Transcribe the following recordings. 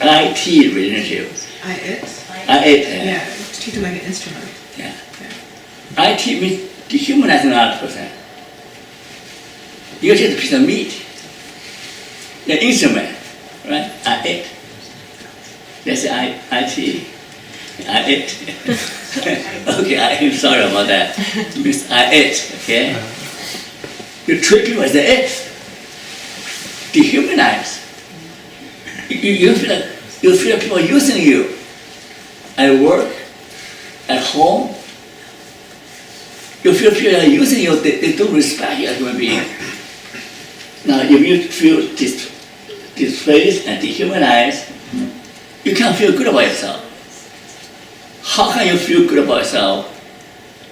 IT relationship. I-it? Yeah. Treat it like an instrument. Yeah. IT means dehumanize another person. You're just a piece of meat. You're an instrument, right? IT. That's IT. IT. Okay, I'm sorry about that. It means IT, okay? You treat people as the it. Dehumanize. You feel people using you at work, at home. You feel people are using you, they don't respect you as a human being. Now, if you feel displaced and dehumanized, you can't feel good about yourself. How can you feel good about yourself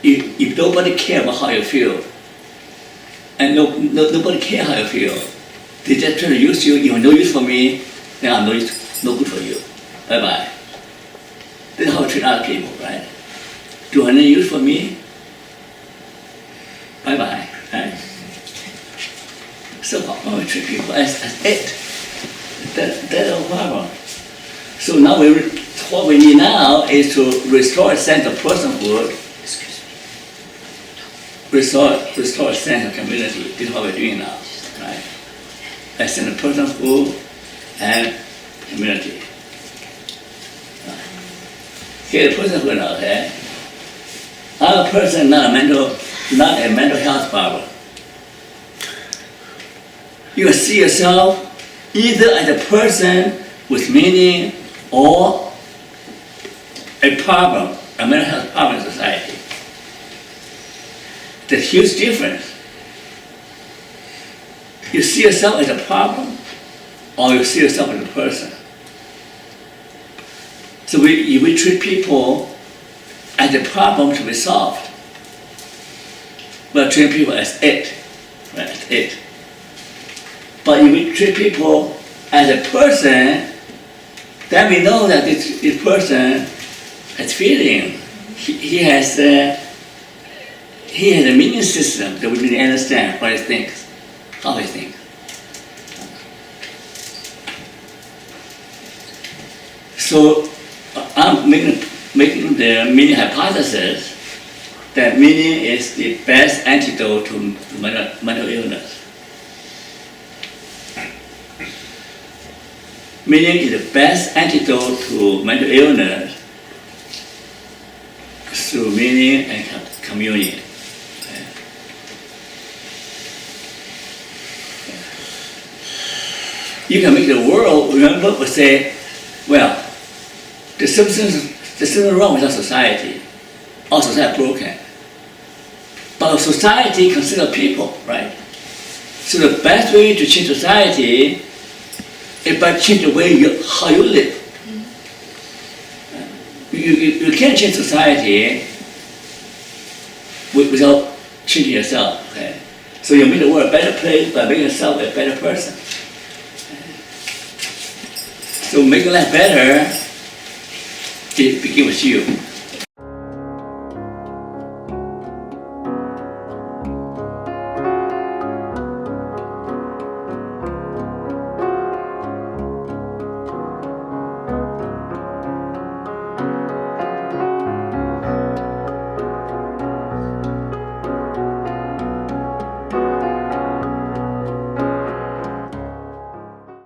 if nobody cares about how you feel? And nobody cares how you feel. They just try to use you. You have no use for me, then I'm no good for you. Bye-bye. This is how we treat other people, right? Do you have no use for me? Bye-bye. Right? So how we treat people as it. That's a problem. So now what we need now is to restore a sense of personhood. Restore a sense of community. This is what we're doing now, right? A sense of personhood and community. Here, the personhood, okay? Other person not a mental health problem. You see yourself either as a person with meaning or a problem, a mental health problem in society. There's a huge difference. You see yourself as a problem, or you see yourself as a person. So we treat people as a problem to be solved. We treat people as it, right? As it. But if we treat people as a person, then we know that this person has feeling. He has a meaning system that we really understand what he thinks, how he thinks. So I'm making the meaning hypothesis that meaning is the best antidote to mental illness. Meaning is the best antidote to mental illness through meaning and communion. You can make the world, remember, we say, well, there's something wrong with our society. Our society is broken. But our society consists of people, right? So the best way to change society is by changing the way how you live. You can't change society without changing yourself, okay? So you make the world a better place by making yourself a better person. So making life better, it begins with you.